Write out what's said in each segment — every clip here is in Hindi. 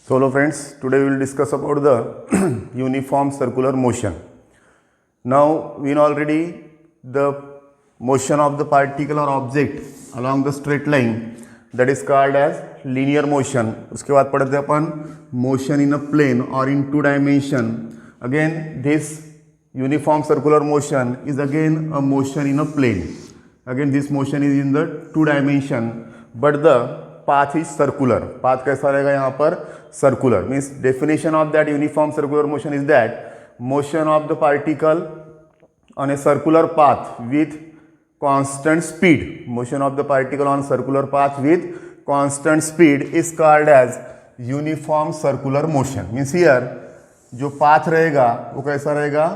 So hello friends, today we will discuss about the uniform circular motion. Now we know already the motion of the particle or object along the straight line, that is called as linear motion. उसके बाद पढ़ते हैं अपन motion in a plane or in two dimension. Again this uniform circular motion is again a motion in a plane. Again this motion is in the two dimension, but the path is circular. Path कैसा रहेगा यहाँ पर? Circular. Means definition of that uniform circular motion is that motion of the particle on a circular path with constant speed. Motion of the particle on circular path with constant speed is called as uniform circular motion. Means here जो path रहेगा वो कैसा रहेगा?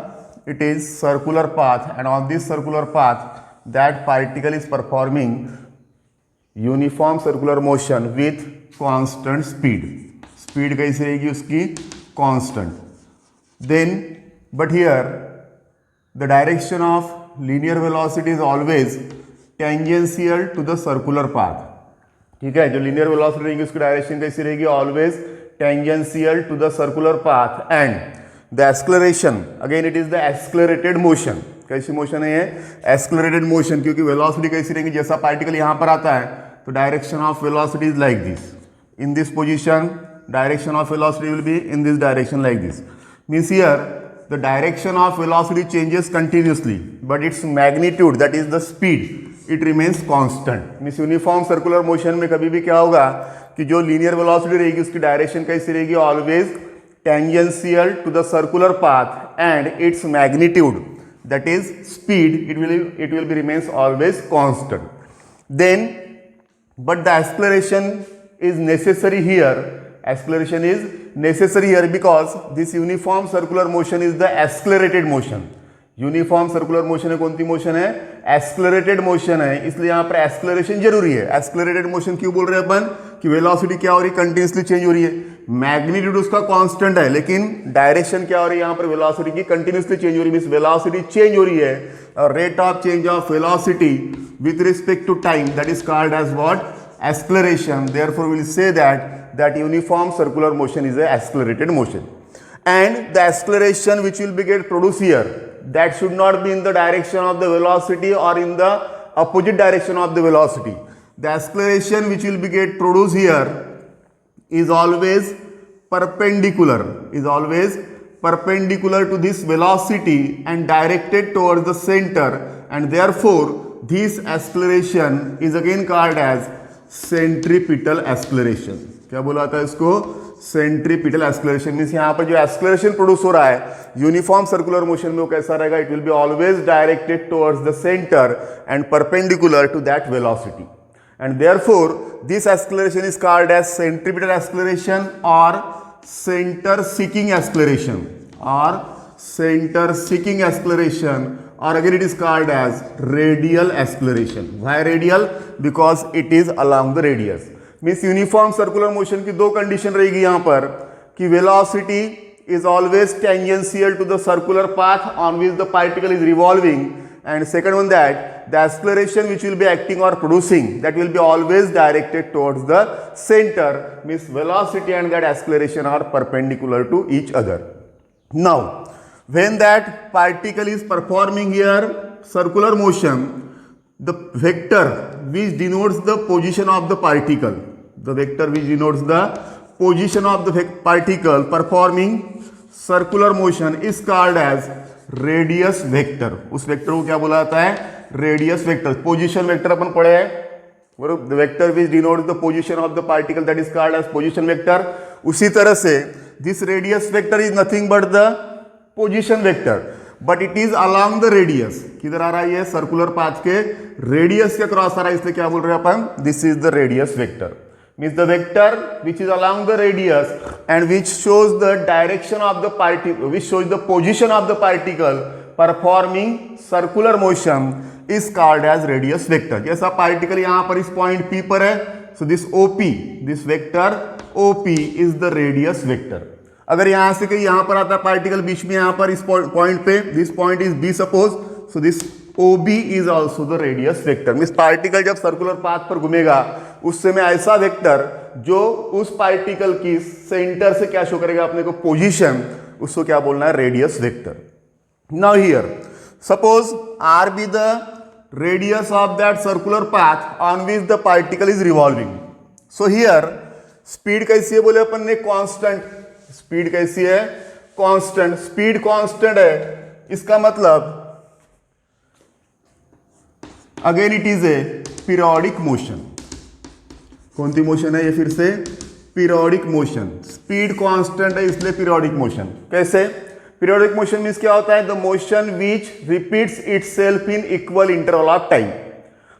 It is circular path, and on this circular path that particle is performing uniform circular motion with constant speed. Speed कैसी रहेगी उसकी? Constant. Then but here the direction of linear velocity is always tangential to the circular path. ठीक है, जो लीनियर वेलोसिटी रहेगी उसकी डायरेक्शन कैसी रहेगी? Always tangential to the circular path. And the acceleration, again it is the accelerated motion. कैसी मोशन है ये? एक्सलरेटेड मोशन, क्योंकि वेलोसिटी कैसी रहेगी? जैसा पार्टिकल यहां पर आता है तो direction of velocity is like this. In this position direction of velocity will be in this direction like this. Means here the direction of velocity changes continuously, but its magnitude, that is the speed, it remains constant. Means uniform circular motion में कभी भी क्या होगा कि जो लीनियर वेलोसिटी रहेगी उसकी डायरेक्शन कैसी रहेगी? Always tangential to the circular path, and its magnitude, that is speed, it will be remains always constant. Then but the acceleration is necessary here. Acceleration is necessary here because this uniform circular motion is the accelerated motion. Uniform circular motion है, कौन सी मोशन है? एक्सलरेटेड मोशन है, इसलिए यहां पर एक्सलरेशन जरूरी है. एक्सलरेटेड मोशन क्यों बोल रहे हैं अपन? कि वेलोसिटी क्या हो रही है? कंटिन्यूसली चेंज हो रही है. मैग्नीट्यूड उसका कांस्टेंट है, लेकिन डायरेक्शन क्या हो रही है? यहां पर वेलोसिटी की कंटिन्यूसली चेंज हो रही है. मींस वेलोसिटी चेंज हो रही है, और rate of change of velocity with respect to time, that is called as what? Acceleration. Therefore we will say that uniform circular motion is a accelerated motion. And the acceleration which will be get produced here, that should not be in the direction of the velocity or in the opposite direction of the velocity. The acceleration which will be get produced here is always perpendicular, to this velocity and directed towards the center, and therefore this acceleration is again called as centripetal acceleration. क्या बोला था इसको? Centripetal acceleration. मीन्स यहाँ पर जो एक्सलरेशन प्रोड्यूस हो रहा है यूनिफॉर्म सर्कुलर मोशन में वो कैसा रहेगा? It will be always directed towards the centre and perpendicular to that velocity, and therefore this acceleration is called as centripetal acceleration और centre seeking acceleration, or again it is called as radial acceleration. Why radial? Because it is along the radius. Means uniform circular motion की दो कंडीशन रहेगी यहां पर, कि velocity is always tangential to the circular path on which the particle is revolving, and second one that the acceleration which will be acting और producing, that will be always directed towards the centre. Means velocity and that acceleration are perpendicular to each other. Now when that particle is performing here circular motion, the vector which denotes the position of the particle, performing circular motion is called as radius vector. उस वेक्टर को क्या बोला जाता है? Radius vector. पोजिशन वेक्टर अपन पढ़े हैं, the vector which denotes the position of the particle, that is called as position vector. उसी तरह से this radius vector is nothing but the position vector, but it is along the radius. किधर आ रहा है? ये सर्कुलर पाथ के रेडियस के क्रॉस आ रहा है, इसलिए क्या बोल रहे हैं अपन? This is the radius vector. Means the vector which is along the radius and which shows the direction of the particle, which shows the position of the particle performing circular motion is called as radius vector. जैसा पार्टिकल यहां पर इस पॉइंट P पर है, so this OP, this vector OP is the radius vector. अगर यहां से कहीं यहां पर आता है पार्टिकल बीच में, यहां पर इस पॉइंट पे, this point is B suppose, so this OB is also the radius vector. Means particle जब सर्कुलर पाथ पर घूमेगा उससे मैं ऐसा वेक्टर जो उस पार्टिकल की सेंटर से क्या शो करेगा अपने को पोजीशन, उसको क्या बोलना है, radius vector. Now here suppose r be the radius of that circular path on which the particle is revolving. So here speed कैसी है बोले अपन ने, कांस्टेंट. स्पीड कैसी है, कांस्टेंट. स्पीड कांस्टेंट है, इसका मतलब again it is a periodic motion. कौन सी मोशन है ये, फिर से पीरियोडिक मोशन. स्पीड कांस्टेंट है इसलिए पीरियोडिक मोशन. कैसे पीरियोडिक मोशन मीन्स क्या होता है, the motion which repeats itself in equal interval of time.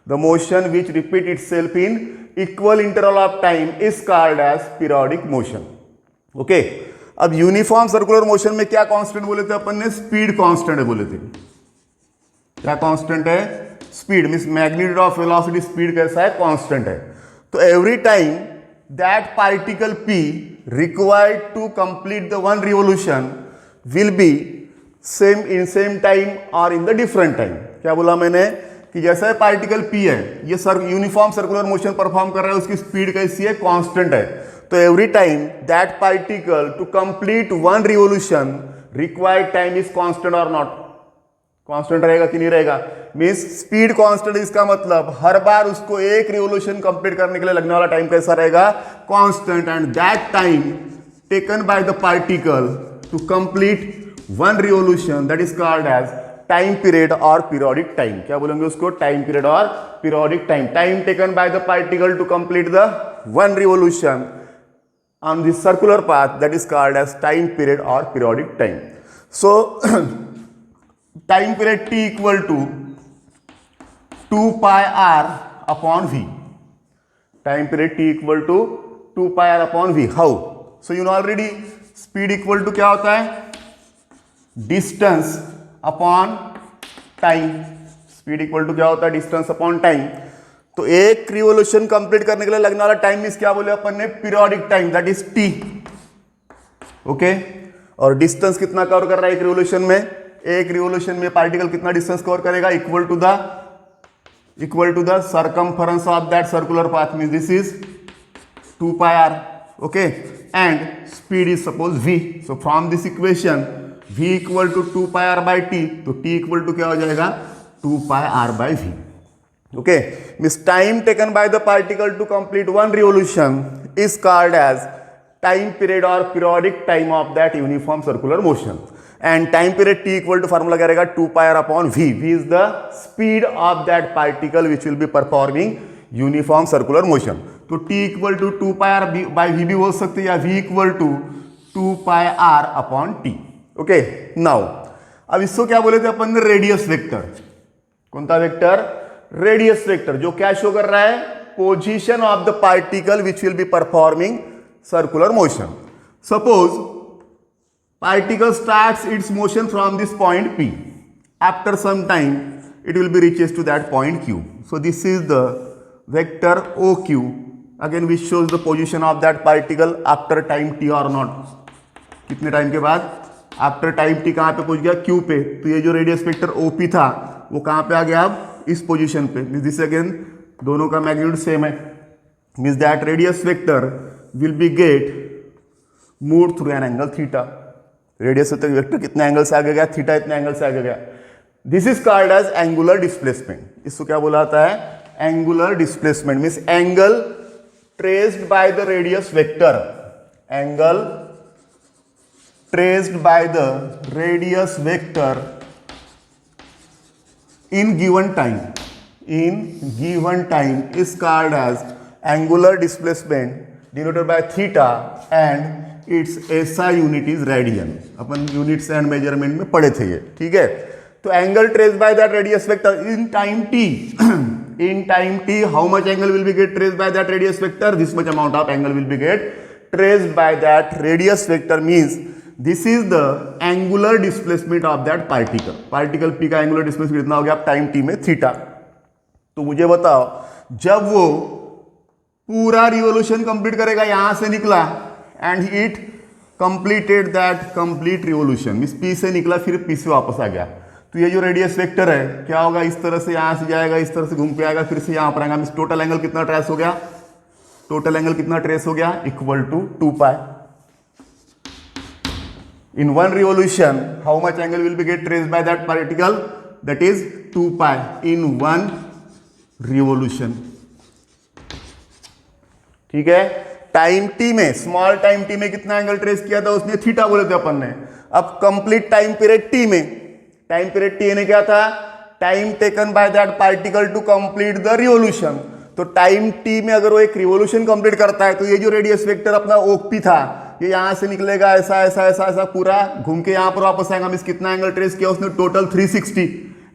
The motion which repeat itself in equal interval of time is called as periodic motion. Okay, अब यूनिफॉर्म सर्कुलर मोशन में क्या कांस्टेंट बोले थे अपन ने, स्पीड कांस्टेंट है बोले थे. क्या कांस्टेंट है, speed. Means magnitude of velocity, speed कैसा है, कांस्टेंट है. तो every time that particle p required to complete the one revolution will be same in same time और इन द डिफरेंट टाइम. क्या बोला मैंने कि जैसा पार्टिकल p है, ये यूनिफॉर्म सर्कुलर मोशन परफॉर्म कर रहा है, उसकी स्पीड कैसी है, कांस्टेंट है. तो every time that particle to complete one revolution required time is constant और नॉट. कांस्टेंट रहेगा कि नहीं रहेगा, मीन्स स्पीड कांस्टेंट. इसका मतलब हर बार उसको एक रिवोल्यूशन कंप्लीट करने के लिए लगने वाला टाइम कैसा रहेगा, constant. And that time taken by the particle to complete one revolution that is called as time period और पीरियोडिक टाइम. क्या बोलेंगे उसको, टाइम पीरियड और periodic time. Time taken by the particle to complete the one revolution on the circular path that is called as time period or periodic time. So time period t equal to 2 pi r upon v. Time period t equal to 2 pi r upon v. How? So you know already speed equal to क्या होता है, distance upon time. Speed equal to क्या होता है, distance upon time. तो एक रिवोल्यूशन कंप्लीट करने के लिए लगने वाला टाइम मींस क्या बोले अपन ने, periodic time, that is T. Okay, और डिस्टेंस कितना कवर कर रहा है एक रिवोल्यूशन में, एक रिवोल्यूशन में पार्टिकल कितना डिस्टेंस कवर करेगा, equal to the circumference of that circular path. Means this is 2 pi r. Okay, and speed is suppose v. So from this equation v equal to 2 pi r by t, तो t इक्वल टू क्या हो जाएगा, 2 pi r by v. Okay, means time taken by the particle to complete one revolution is called as time period or periodic time of that uniform circular motion. And time period t equal to formula क्या रहेगा, 2 pi r upon v. v is the speed of that particle which will be performing uniform circular motion. तो t equal to 2 pi r by v भी बोल सकते हैं, या v equal to 2 pi r upon t. Okay, now अब इसको क्या बोले थे अपन ने, रेडियस वेक्टर. कौन सा वेक्टर, रेडियस वेक्टर, जो क्या शो कर रहा है, position of the particle which will be performing circular motion. Suppose particle starts its motion from this point P. After some time it will be reaches to that point Q. So this is the vector OQ. Again which shows the position of that particle after time T और नॉट. कितने टाइम के बाद, आफ्टर टाइम T कहां पे पहुंच गया, Q पे. तो ये जो रेडियस वेक्टर OP था वो कहां पे आ गया, अब इस पोजीशन पे. दिस अगेन दोनों का मैग्नीट्यूड सेम है. Means that radius vector will be get move through an angle theta. Radius vector कितने एंगल से आगे गया, थीटा इतने एंगल से आगे गया. This is called as angular displacement. इसको क्या बोला जाता है, angular displacement. Means angle traced by the radius vector. Angle traced by the radius vector in given time is called as angular displacement denoted by theta and its SI unit is radian. Upon units and measurement में पढ़े थे ये, ठीक है. तो angle trace by that radius vector in time t. in time t how much angle will be get traced by that radius vector, this much amount of angle will be get traced by that radius vector. means this is the angular displacement of that particle. Particle P का एंगुलर डिस्प्लेसमेंट कितना हो गया टाइम T में, थीटा. तो मुझे बताओ, जब वो पूरा रिवोल्यूशन कंप्लीट करेगा, यहां से निकला and it completed that complete revolution, means P से निकला फिर P से वापस आ गया, तो ये जो रेडियस वेक्टर है क्या होगा, इस तरह से यहां से जाएगा, इस तरह से घूम के आएगा, फिर से यहां पर आएगा. मींस टोटल एंगल कितना ट्रेस हो गया, टोटल एंगल कितना ट्रेस हो गया, equal to 2 pi. In one revolution, how much angle will be get traced by that particle? That is 2 pi in one revolution. ठीक है. टाइम टी में, स्मॉल टाइम टी में कितना एंगल ट्रेस किया था उसने, थीटा बोले थे अपन ने. अब कंप्लीट टाइम पीरियड टी में, टाइम पीरियड टी ने क्या था, time taken by that particle to complete the revolution. तो टाइम टी में अगर वो एक रिवोल्यूशन कंप्लीट करता है तो ये जो रेडियस वेक्टर अपना ओपी था ये यहां से निकलेगा ऐसा ऐसा ऐसा ऐसा पूरा घूम के यहां पर वापस आएगा. मींस कितना एंगल ट्रेस किया उसने, total 360.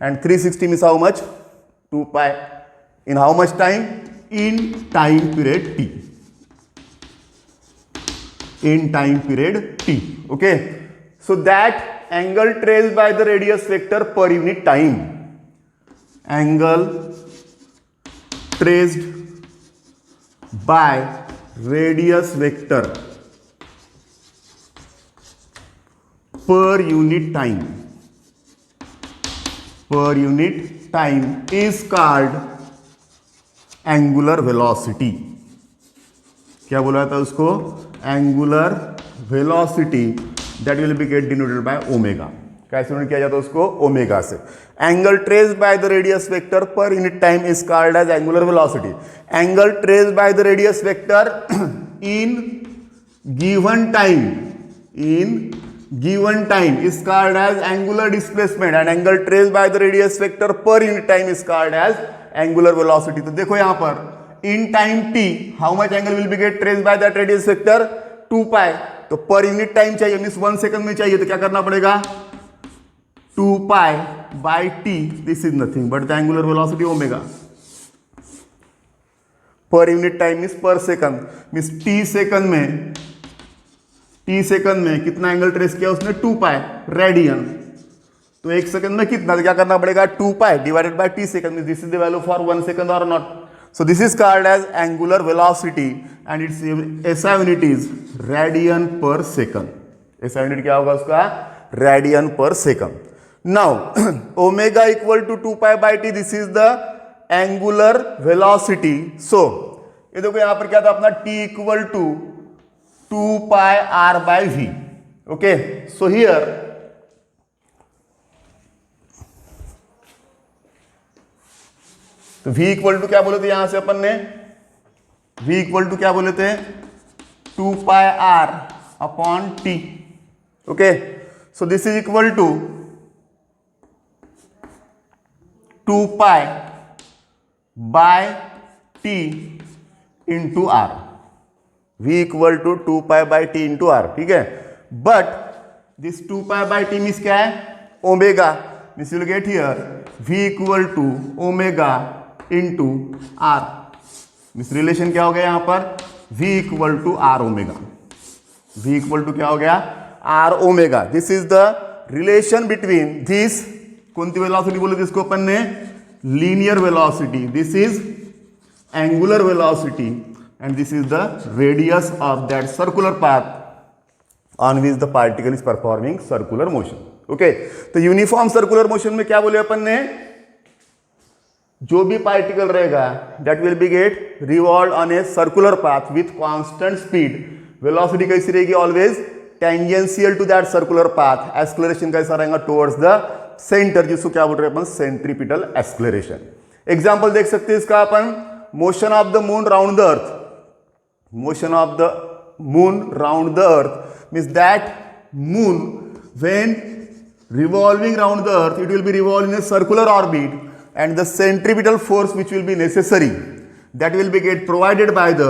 And 360 means how much, 2 pi in how much time, in time period T. In time period t. Okay, so that angle traced by the radius vector per unit time, angle traced by radius vector per unit time is called angular velocity. क्या बोला था उसको, angular velocity. That will be get denoted by omega. कैसे डिनोट किया जाता है उसको, ओमेगा से. Angle traced by the radius vector per unit time is called as angular velocity. Angle traced by the radius vector in given time is called as angular displacement. And angle traced by the radius vector per unit time is called as angular velocity. तो देखो यहां पर in time t how much angle will be get traced by that radius vector, 2 pi. तो पर यूनिट टाइम चाहिए, मीन्स 1 सेकंड में चाहिए, तो क्या करना पड़ेगा, 2 pi by t. This is nothing but the angular velocity omega. पर यूनिट टाइम मीन्स पर सेकंड, मीन्स t सेकंड में कितना एंगल ट्रेस किया उसने, 2 pi रेडियन. तो 1 सेकंड में कितना, तो क्या करना पड़ेगा, 2 pi divided by t second. Means this is the value for 1 second और not. So this is called as angular velocity and its SI unit is radian per second. SI unit क्या होगा उसका, radian per second. Now omega equal to 2 pi by t. This is the angular velocity. So ये देखो यहाँ पर क्या था अपना, t equal to 2 pi r by v. Okay, so here तो v इक्वल टू क्या बोले थे यहां से अपन ने, v इक्वल टू क्या बोले थे, 2 pi r upon t. Okay, so this is equal to 2 pi by t into r. v equal to 2 pi by t into r. ठीक है, but this 2 pi by t means क्या है, omega. Means you will get here v equal to omega into R. मिस रिलेशन क्या हो गया यहां पर, v equal to R omega. v equal to क्या हो गया, are omega. This is the relation between this, कौन सी वेलोसिटी बोले जिसको अपन ने, linear velocity. This is angular velocity and this is the radius of that circular path on which the particle is performing circular motion. Okay, तो यूनिफॉर्म सर्कुलर मोशन में क्या बोले अपन ने, जो भी पार्टिकल रहेगा that will be get revolve on a circular path with constant speed. Velocity कैसी रहेगी, always tangential to that circular path. Acceleration कैसा रहेगा, टुवर्ड्स द सेंटर, जिसको क्या बोल रहे हैं अपन, सेंट्रीपिटल एक्सलेरेशन. एग्जांपल देख सकते हैं इसका अपन, motion of the moon round the earth. Motion of the moon round the earth means that moon when revolving round the earth, it will be revolved in a circular orbit, and the centripetal force which will be necessary, that will be get provided by the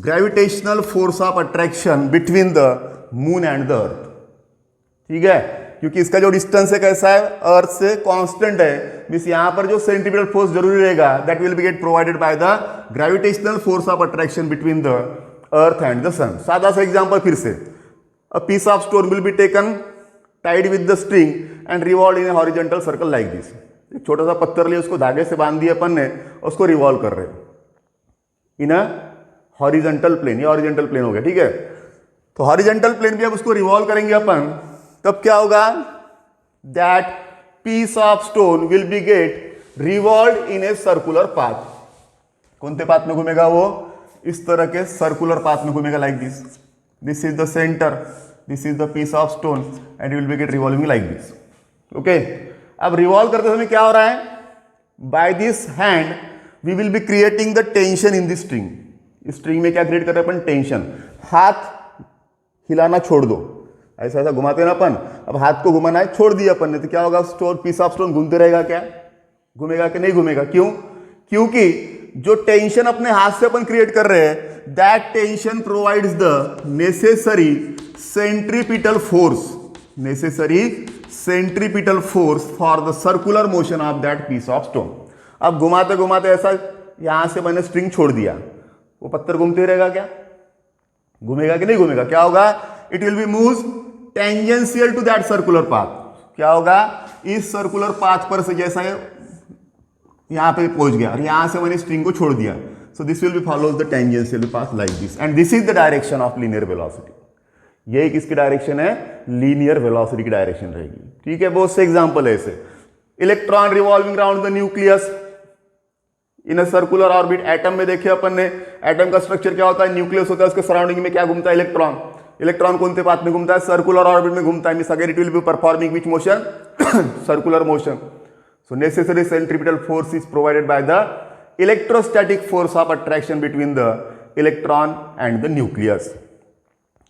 gravitational force of attraction between the moon and the earth. ठीक है, क्योंकि इसका जो डिस्टेंस है कैसा है, अर्थ से कांस्टेंट है, मींस यहां पर जो सेंट्रीपिटल फोर्स जरूरी रहेगा that will be get provided by the gravitational force of attraction between the earth and the sun. सादा सा एग्जांपल फिर से, a piece of stone will be taken tied with the string and revolve in a horizontal circle like this. एक छोटा सा पत्थर लिए उसको धागे से बांध दिया अपन ने, उसको रिवॉल्व कर रहे इन अ हॉरिजॉन्टल प्लेन. ये हॉरिजॉन्टल प्लेन हो गया. ठीक है, तो हॉरिजॉन्टल प्लेन भी अब उसको रिवॉल्व करेंगे अपन, तब क्या होगा, that piece of stone will be get revolve in a circular path. कौन से पाथ में घूमेगा वो, इस तरह के सर्कुलर पाथ में घूमेगा like this. This is the centre, this is the piece of stone and will be get revolving like this. Okay, अब रिवॉल्व करते समय क्या हो रहा है? By this hand we will be creating the tension in this string. इस स्ट्रिंग में क्या क्रिएट कर रहे हैं अपन? टेंशन. हाथ हिलाना छोड़ दो, ऐसा ऐसा घुमाते ना अपन. अब हाथ को घुमाना है, छोड़ दिया अपन ने, तो क्या होगा? स्टोन, पीस ऑफ स्टोन घूमते रहेगा. क्या घूमेगा कि नहीं घूमेगा? क्यों? क्योंकि जो टेंशन अपने हाथ से अपन क्रिएट कर रहे हैं, that tension provides the necessary centripetal force, necessary centripetal force for the circular motion of that piece of stone. अब घुमाते घुमाते ऐसा यहां से मैंने स्ट्रिंग छोड़ दिया, वो पत्थर घूमते रहेगा. क्या घूमेगा कि नहीं घूमेगा? क्या होगा? It will be move tangential to that circular path. क्या होगा? इस सर्कुलर पाथ पर से जैसा यहां पे पहुंच गया और यहां से मैंने स्ट्रिंग को छोड़ दिया, so this will be follows the tangential path like this, and this is the direction of linear velocity. ये किसकी डायरेक्शन है? लीनियर वेलोसिटी की डायरेक्शन रहेगी. ठीक है, बहुत से एग्जांपल है ऐसे. Electron revolving round the nucleus in a circular orbit. Atom में देखिए अपन ने, एटम का स्ट्रक्चर क्या होता है? न्यूक्लियस होता है, उसके सराउंडिंग में क्या घूमता है? इलेक्ट्रॉन. इलेक्ट्रॉन कोणते पाथ में घूमता है? सर्कुलर ऑर्बिट में घूमता है. Means again it will be performing which motion? Circular motion. So necessary centripetal force is provided by the electrostatic force of attraction between the electron and the nucleus.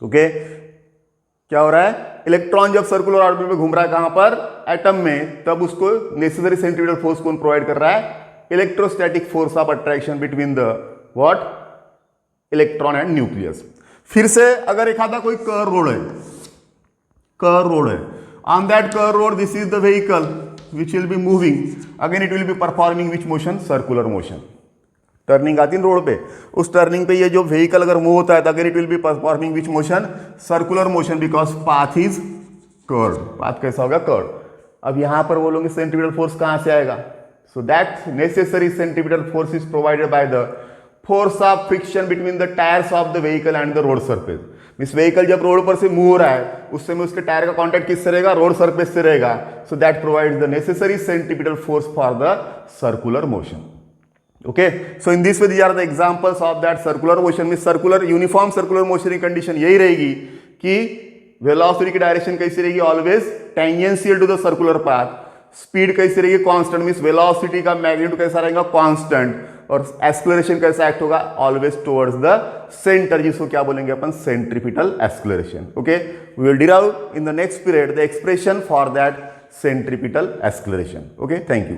Okay, क्या हो रहा है? इलेक्ट्रॉन जब सर्कुलर ऑर्बिट में घूम रहा है, कहां पर? एटम में, तब उसको नेसेसरी सेंट्रीपिटल फोर्स कौन प्रोवाइड कर रहा है? Electrostatic force of attraction between the what? Electron and nucleus. फिर से अगर एक आधा कोई कर्व रोड है, कर्व रोड है, on that curve road this is the vehicle which will be moving, again it will be performing which motion? Circular motion. Turning आती है रोड पे, उस टर्निंग पे ये जो व्हीकल अगर मूव होता है, तो again it will be performing which motion? Circular motion, because path is curve. Path कैसा होगा? कर्व. अब यहां पर बोलोगे सेंट्रीपिटल फोर्स कहां से आएगा? So that necessary centripetal force is provided by the force of friction between the tires of the vehicle and the road surface. इस व्हीकल जब रोड पर से मूव हो रहा है, उस समय उसके टायर का कांटेक्ट किससे रहेगा? रोड सरफेस से रहेगा. So that provides the necessary centripetal force for the circular motion. Okay, so in this way these are the examples of that circular motion. में circular uniform circular motion की कंडीशन यही रहेगी कि वेलोसिटी की डायरेक्शन कैसी रहेगी? Always tangential to the circular path. Speed कैसी रहेगी? कांस्टेंट. मींस वेलोसिटी का मैग्नीट्यूड कैसा रहेगा? कांस्टेंट. और एक्सेलरेशन कैसा एक्ट होगा? ऑलवेज टुवर्ड्स द सेंटर, जिसको क्या बोलेंगे अपन? Centripetal acceleration. Okay, we will derive in the next period the expression for that centripetal acceleration. Okay, thank you.